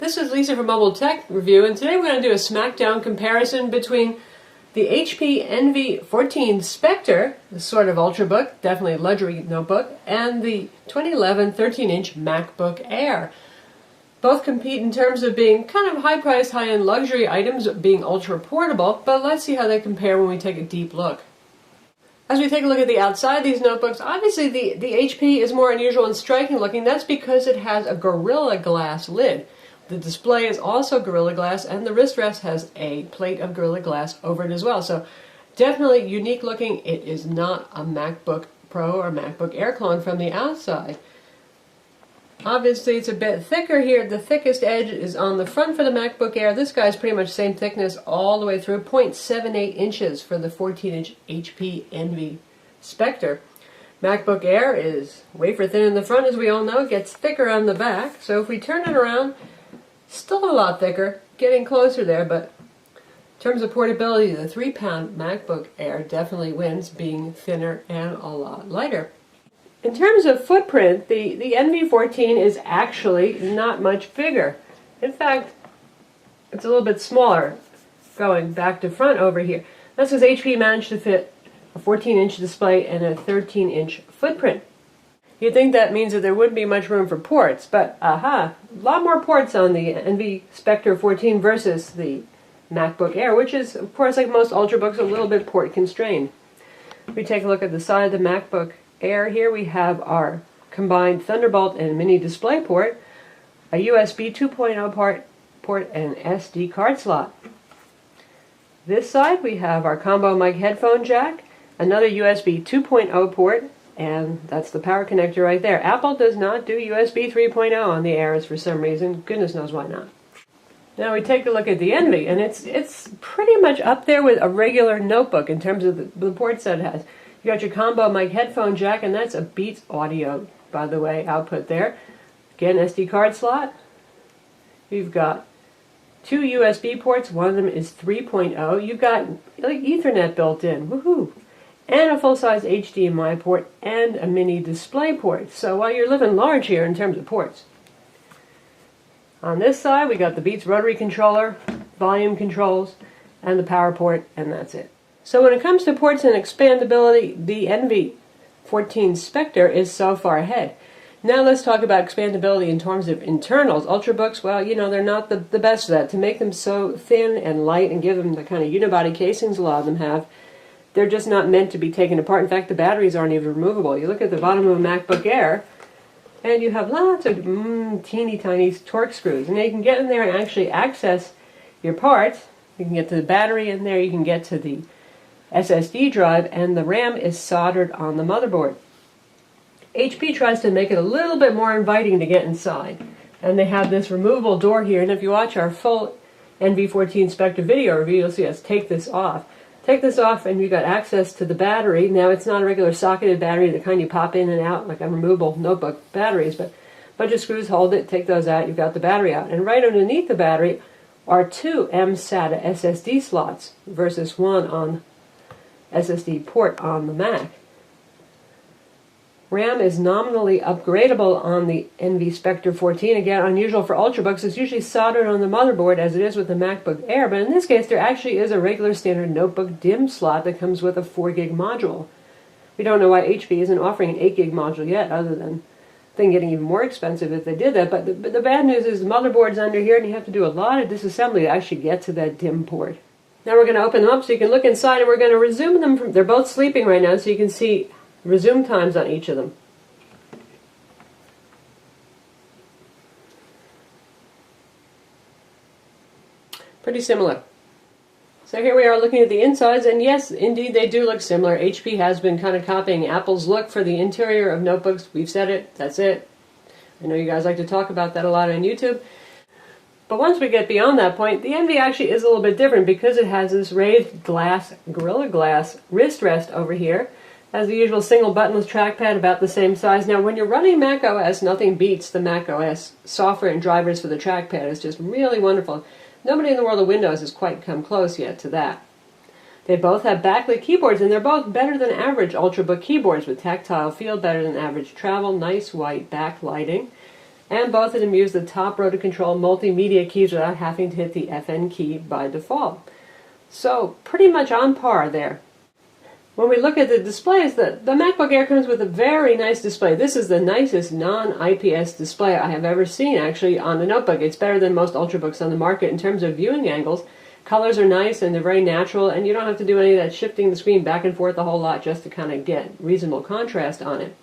This is Lisa from Mobile Tech Review, and today we're going to do a smackdown comparison between the HP Envy 14 Spectre, the sort of ultrabook, definitely luxury notebook, and the 2011 13-inch MacBook Air. Both compete in terms of being kind of high-priced, high-end luxury items, being ultra-portable, but let's see how they compare when we take a deep look. As we take a look at the outside of these notebooks, obviously the HP is more unusual and striking looking. That's because it has a Gorilla Glass lid. The display is also Gorilla Glass, and the wrist rest has a plate of Gorilla Glass over it as well. So definitely unique looking. It is not a MacBook Pro or MacBook Air clone from the outside. Obviously it's a bit thicker here. The thickest edge is on the front for the MacBook Air. This guy's pretty much same thickness all the way through, 0.78 inches for the 14-inch HP Envy Spectre. MacBook Air is wafer thin in the front, as we all know. It gets thicker on the back. So if we turn it around, still a lot thicker, getting closer there, but in terms of portability, the 3-pound MacBook Air definitely wins, being thinner and a lot lighter. In terms of footprint, the Envy 14 is actually not much bigger. In fact, it's a little bit smaller going back to front over here. That's because HP managed to fit a 14-inch display and a 13-inch footprint. You'd think that means that there wouldn't be much room for ports, but a lot more ports on the Envy Spectre 14 versus the MacBook Air, which is, of course, like most ultrabooks, a little bit port constrained. If we take a look at the side of the MacBook Air here, we have our combined Thunderbolt and mini display port, a USB 2.0 port, and an SD card slot. This side we have our combo mic headphone jack, another USB 2.0 port, and that's the power connector right there. Apple does not do USB 3.0 on the Airs for some reason. Goodness knows why not. Now we take a look at the Envy, and it's pretty much up there with a regular notebook in terms of the ports that it has. You got your combo mic headphone jack, and that's a Beats audio, by the way, output there. Again, SD card slot. You've got two USB ports. One of them is 3.0. You've got like Ethernet built in. Woohoo! And a full-size HDMI port and a mini display port. So while you're living large here in terms of ports. On this side, we got the Beats rotary controller, volume controls, and the power port, and that's it. So when it comes to ports and expandability, the Envy 14 Spectre is so far ahead. Now let's talk about expandability in terms of internals. Ultrabooks, well, you know, they're not the best of that. To make them so thin and light and give them the kind of unibody casings a lot of them have, they're just not meant to be taken apart. In fact, the batteries aren't even removable. You look at the bottom of a MacBook Air, and you have lots of teeny tiny torque screws. And you can get in there and actually access your parts. You can get to the battery in there, you can get to the SSD drive, and the RAM is soldered on the motherboard. HP tries to make it a little bit more inviting to get inside. And they have this removable door here, and if you watch our full Envy 14 Spectre video review, you'll see us take this off. Take this off and you've got access to the battery. Now it's not a regular socketed battery, the kind you pop in and out like on removable notebook batteries, but a bunch of screws hold it, take those out, you've got the battery out. And right underneath the battery are two M-SATA SSD slots versus one on SSD port on the Mac. RAM is nominally upgradable on the Envy Spectre 14. Again, unusual for ultrabooks. It's usually soldered on the motherboard as it is with the MacBook Air, but in this case there actually is a regular standard notebook DIMM slot that comes with a 4 gig module. We don't know why HP isn't offering an 8 gig module yet, other than thing getting even more expensive if they did that. But the bad news is the motherboard's under here and you have to do a lot of disassembly to actually get to that DIMM port. Now we're going to open them up so you can look inside, and we're going to resume them they're both sleeping right now, so you can see resume times on each of them. Pretty similar. So here we are looking at the insides, and yes, indeed they do look similar. HP has been kind of copying Apple's look for the interior of notebooks. We've said it, that's it. I know you guys like to talk about that a lot on YouTube. But once we get beyond that point, the Envy actually is a little bit different because it has this raised glass, Gorilla Glass wrist rest over here. Has the usual single buttonless trackpad about the same size. Now when you're running Mac OS, nothing beats the Mac OS software and drivers for the trackpad. It's just really wonderful. Nobody in the world of Windows has quite come close yet to that. They both have backlit keyboards, and they're both better than average Ultrabook keyboards with tactile feel, better than average travel, nice white backlighting. and both of them use the top row to control multimedia keys without having to hit the FN key by default. So pretty much on par there. When we look at the displays, the MacBook Air comes with a very nice display. This is the nicest non-IPS display I have ever seen actually on a notebook. It's better than most Ultrabooks on the market in terms of viewing angles. Colors are nice and they're very natural, and you don't have to do any of that shifting the screen back and forth a whole lot just to kind of get reasonable contrast on it.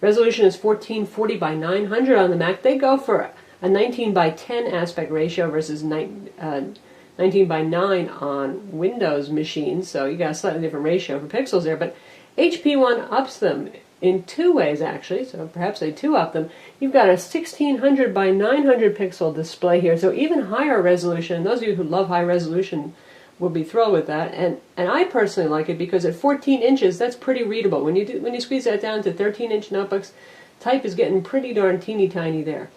Resolution is 1440 by 900 on the Mac. They go for a 19 by 10 aspect ratio versus 19 by 9 on Windows machines, so you got a slightly different ratio for pixels there, but HP one-ups them in two ways actually, so perhaps they two-up them. You've got a 1600 by 900 pixel display here, so even higher resolution. Those of you who love high resolution will be thrilled with that, and I personally like it because at 14 inches, that's pretty readable. When you squeeze that down to 13-inch notebooks, type is getting pretty darn teeny tiny there.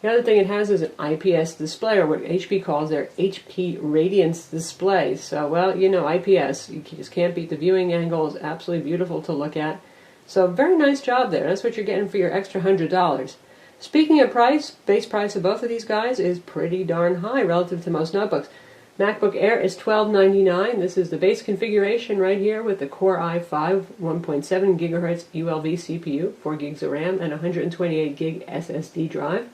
The other thing it has is an IPS display, or what HP calls their HP Radiance display. So, well, you know, IPS, you just can't beat the viewing angle. It's absolutely beautiful to look at. So, very nice job there. That's what you're getting for your extra $100. Speaking of price, base price of both of these guys is pretty darn high relative to most notebooks. MacBook Air is $12.99. This is the base configuration right here with the Core i5 1.7 GHz ULV CPU, 4 gigs of RAM, and 128 gig SSD drive.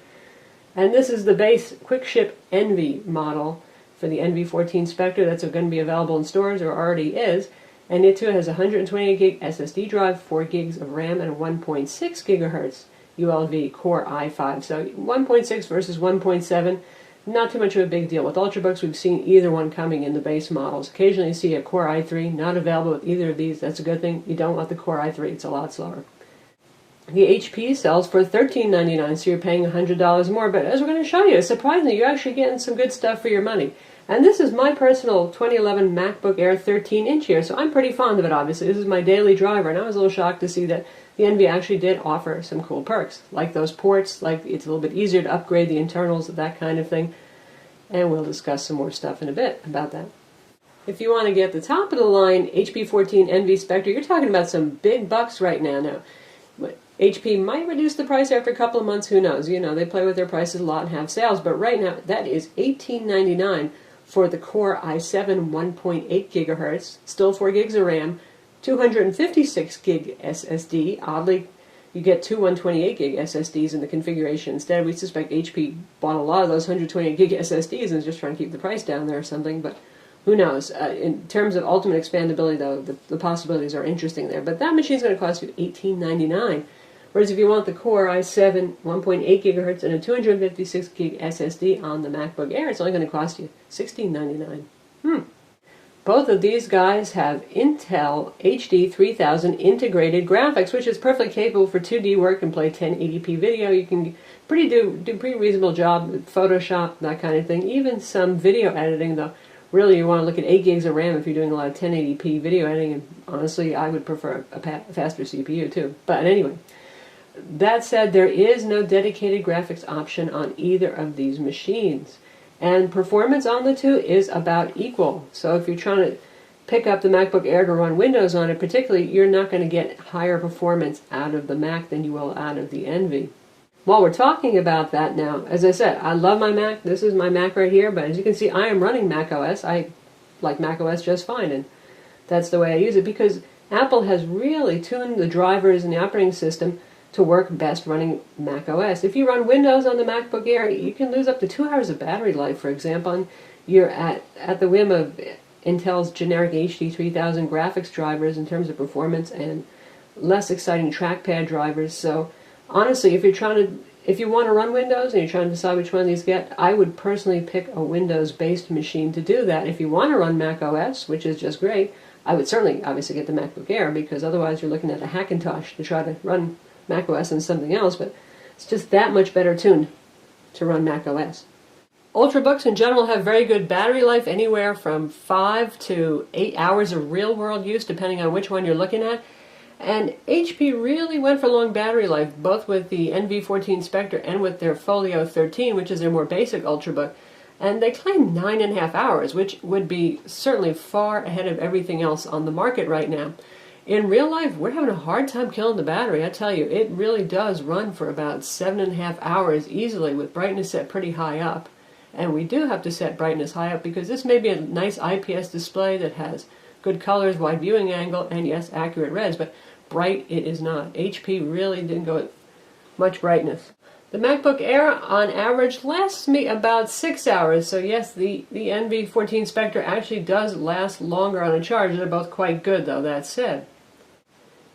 And this is the base Quick Ship Envy model for the NV14 Spectre that's going to be available in stores, or already is. And it too has a 128 gig SSD drive, 4 gigs of RAM, and a 1.6 gigahertz ULV Core i5. So 1.6 versus 1.7, not too much of a big deal. With Ultrabooks, we've seen either one coming in the base models. Occasionally you see a Core i3, not available with either of these. That's a good thing. You don't want the Core i3, it's a lot slower. The HP sells for $13.99, so you're paying $100 more. But as we're going to show you, surprisingly, you're actually getting some good stuff for your money. And this is my personal 2011 MacBook Air 13-inch here, so I'm pretty fond of it, obviously. This is my daily driver, and I was a little shocked to see that the Envy actually did offer some cool perks, like those ports, like it's a little bit easier to upgrade the internals, that kind of thing. And we'll discuss some more stuff in a bit about that. If you want to get the top of the line HP 14 Envy Spectre, you're talking about some big bucks right now. HP might reduce the price after a couple of months, who knows? You know, they play with their prices a lot and have sales, but right now that is $18.99 for the Core i7 1.8 gigahertz, still 4 gigs of RAM, 256 gig SSD. Oddly, you get two 128 gig SSDs in the configuration instead. We suspect HP bought a lot of those 128 gig SSDs and is just trying to keep the price down there or something, but who knows? In terms of ultimate expandability, though, the possibilities are interesting there. But that machine's going to cost you $18.99. Whereas if you want the Core i7 1.8 gigahertz and a 256 gig SSD on the MacBook Air, it's only going to cost you $16.99. Both of these guys have Intel HD 3000 integrated graphics, which is perfectly capable for 2D work and play 1080p video. You can do pretty reasonable job with Photoshop, that kind of thing. Even some video editing, though. Really, you want to look at 8 gigs of RAM if you're doing a lot of 1080p video editing, and honestly, I would prefer a faster CPU too. But anyway, that said, there is no dedicated graphics option on either of these machines. And performance on the two is about equal. So if you're trying to pick up the MacBook Air to run Windows on it particularly, you're not going to get higher performance out of the Mac than you will out of the Envy. While we're talking about that now, as I said, I love my Mac. This is my Mac right here, but as you can see, I am running Mac OS. I like Mac OS just fine, and that's the way I use it because Apple has really tuned the drivers and the operating system to work best running Mac OS. If you run Windows on the MacBook Air, you can lose up to 2 hours of battery life, for example, and you're at the whim of Intel's generic HD 3000 graphics drivers in terms of performance and less exciting trackpad drivers. So honestly, if you want to run Windows and you're trying to decide which one of these get, I would personally pick a Windows-based machine to do that. If you want to run Mac OS, which is just great, I would certainly obviously get the MacBook Air because otherwise you're looking at a Hackintosh to try to run Mac OS and something else, but it's just that much better tuned to run Mac OS. Ultrabooks in general have very good battery life, anywhere from 5 to 8 hours of real-world use, depending on which one you're looking at. And HP really went for long battery life, both with the NV14 Spectre and with their Folio 13, which is their more basic Ultrabook. And they claim 9.5 hours, which would be certainly far ahead of everything else on the market right now. In real life, we're having a hard time killing the battery. I tell you, it really does run for about 7.5 hours easily with brightness set pretty high up. And we do have to set brightness high up because this may be a nice IPS display that has good colors, wide viewing angle, and yes, accurate res, but bright it is not. HP really didn't go with much brightness. The MacBook Air, on average, lasts me about 6 hours. So yes, the NV14 Spectre actually does last longer on a charge. They're both quite good, though, that said.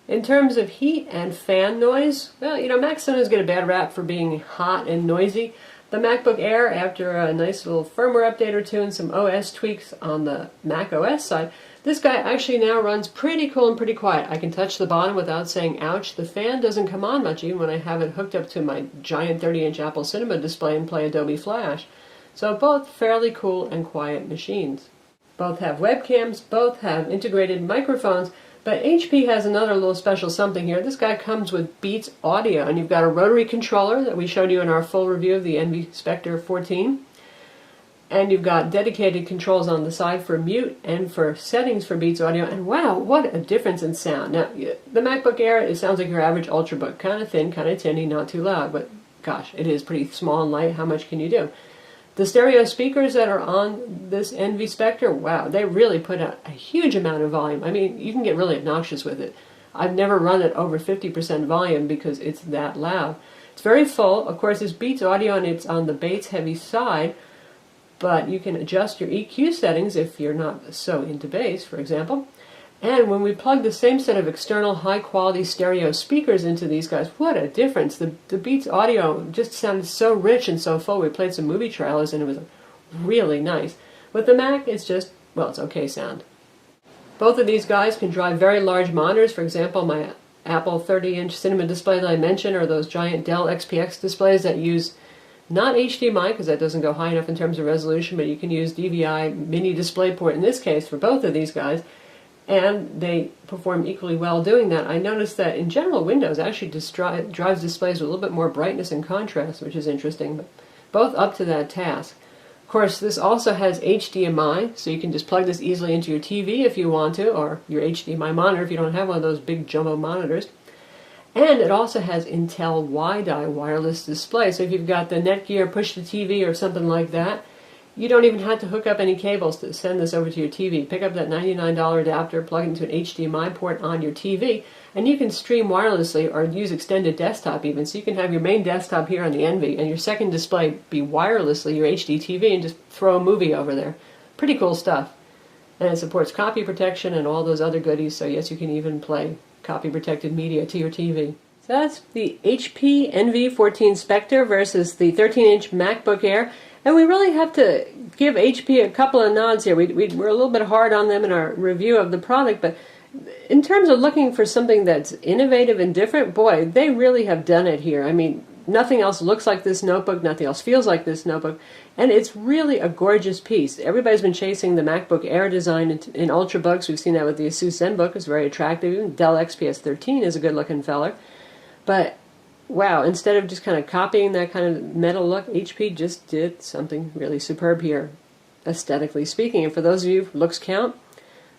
In terms of heat and fan noise, well, you know, Mac Cinemas get a bad rap for being hot and noisy. The MacBook Air, after a nice little firmware update or two and some OS tweaks on the Mac OS side, this guy actually now runs pretty cool and pretty quiet. I can touch the bottom without saying ouch. The fan doesn't come on much even when I have it hooked up to my giant 30-inch Apple Cinema display and play Adobe Flash. So both fairly cool and quiet machines. Both have webcams, both have integrated microphones, but HP has another little special something here. This guy comes with Beats audio, and you've got a rotary controller that we showed you in our full review of the NV Spectre 14. And you've got dedicated controls on the side for mute and for settings for Beats audio. And wow, what a difference in sound. Now, the MacBook Air, it sounds like your average Ultrabook. Kind of thin, kind of tinny, not too loud. But gosh, it is pretty small and light. How much can you do? The stereo speakers that are on this NV Spectre, wow, they really put out a huge amount of volume. I mean, you can get really obnoxious with it. I've never run it over 50% volume because it's that loud. It's very full. Of course, it's Beats audio and it's on the bass heavy side. But you can adjust your EQ settings if you're not so into bass, for example. And when we plug the same set of external high-quality stereo speakers into these guys, what a difference. The Beats audio just sounded so rich and so full. We played some movie trailers and it was really nice. With the Mac, it's just, well, it's okay sound. Both of these guys can drive very large monitors. For example, my Apple 30-inch cinema display that I mentioned, or those giant Dell XPX displays that use not HDMI, because that doesn't go high enough in terms of resolution, but you can use DVI mini DisplayPort in this case for both of these guys, and they perform equally well doing that. I noticed that in general Windows actually drives displays with a little bit more brightness and contrast, which is interesting, but both up to that task. Of course, this also has HDMI, so you can just plug this easily into your TV if you want to, or your HDMI monitor if you don't have one of those big jumbo monitors. And it also has Intel WiDi wireless display. So if you've got the Netgear push to TV or something like that, you don't even have to hook up any cables to send this over to your TV. Pick up that $99 adapter, plug it into an HDMI port on your TV, and you can stream wirelessly or use extended desktop even. So you can have your main desktop here on the Envy and your second display be wirelessly your HD TV and just throw a movie over there. Pretty cool stuff. And it supports copy protection and all those other goodies, so yes, you can even play copy-protected media to your TV. So that's the HP NV14 Spectre versus the 13-inch MacBook Air. And we really have to give HP a couple of nods here. We're a little bit hard on them in our review of the product, but in terms of looking for something that's innovative and different, boy, they really have done it here. I mean, nothing else looks like this notebook, nothing else feels like this notebook, and it's really a gorgeous piece. Everybody's been chasing the MacBook Air design in Ultrabooks. We've seen that with the Asus ZenBook. It's very attractive. Even Dell XPS 13 is a good-looking feller. But, wow, instead of just kind of copying that kind of metal look, HP just did something really superb here, aesthetically speaking. And for those of you, looks count,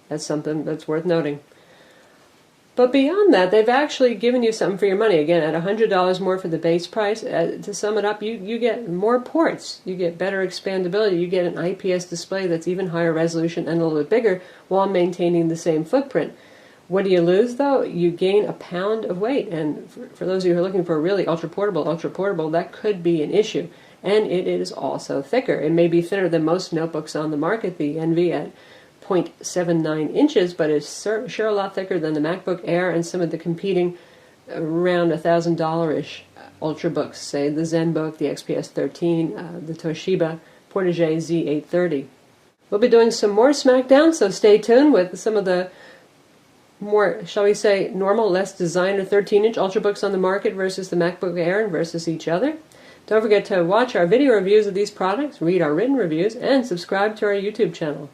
that's something that's worth noting. But beyond that, they've actually given you something for your money. Again, at $100 more for the base price, to sum it up, you get more ports. You get better expandability. You get an IPS display that's even higher resolution and a little bit bigger while maintaining the same footprint. What do you lose, though? You gain a pound of weight. And for those of you who are looking for a really ultra-portable, that could be an issue. And it is also thicker. It may be thinner than most notebooks on the market, the Envy at 0.79 inches, but it's sure a lot thicker than the MacBook Air and some of the competing around $1,000-ish Ultrabooks, say the ZenBook, the XPS 13, the Toshiba Portage Z830. We'll be doing some more Smackdown, so stay tuned with some of the more, shall we say, normal, less designer 13-inch Ultrabooks on the market versus the MacBook Air and versus each other. Don't forget to watch our video reviews of these products, read our written reviews, and subscribe to our YouTube channel.